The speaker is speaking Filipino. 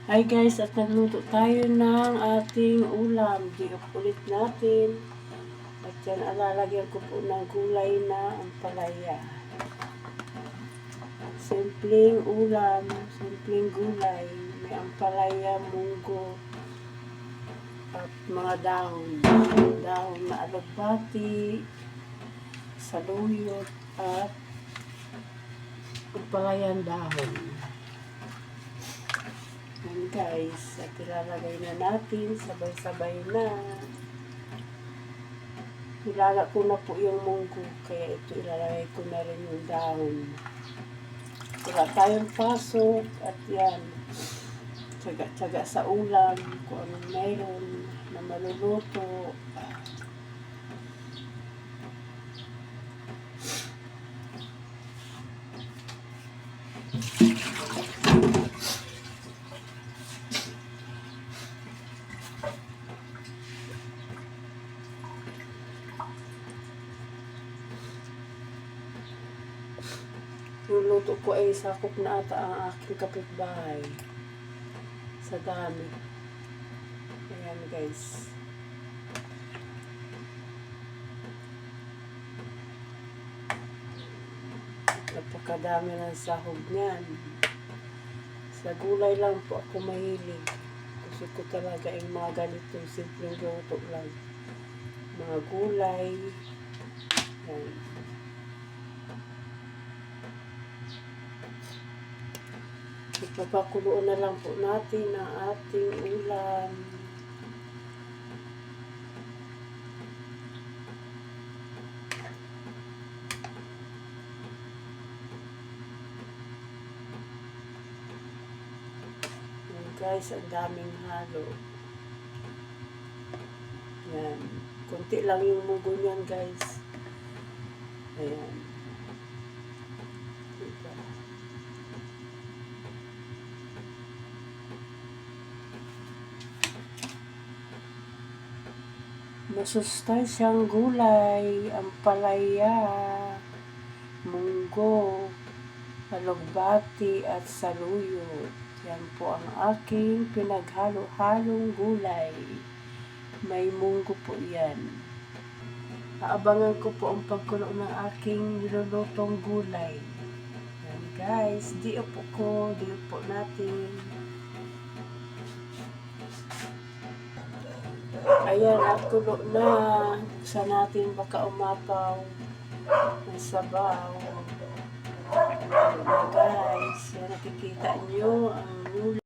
Hi guys, at nagluto tayo ng ating ulam. Diop ulit natin. At yan, alalagyan ko po ng gulay na ampalaya. Simpleng ulam, simpleng gulay. May ampalaya, munggo, at mga dahon. Dahon na alugbati, saluyot, at ampalayan dahon. Yan guys, at ilalagay na natin, sabay-sabay na. Ilaga ko na po yung munggo, kaya ito ilalagay ko na rin yung dahon. Wala tayong pasok, at yan, tsaga-tsaga sa ulam, kung anong mayroon na maluluto. Yung luto ko ay sakop na ata ang aking kapitbahay. Sa dami. Ayan guys. Napakadami ng sahog niyan. Sa gulay lang po ako mahilig. Gusto ko talaga yung mga ganito. Simpleng luto lang. Mga gulay. Ayan. Ipapakuloan na lang po natin ang ating ulam. Yan guys, ang daming halo. Yan. Kunti lang yung munggo niyan guys. Ayan. Diba? Masustansyang gulay, ampalaya, munggo, alugbati at saluyot. Yan po ang aking pinaghalo-halong gulay. May munggo po yan. Aabangan ko po ang pagkulo ng aking nilulutong gulay. Yan guys, diop po natin. Ayan, at kulo na. Sa natin baka umapaw ng sabaw. Ayan guys, yan nakikita nyo ang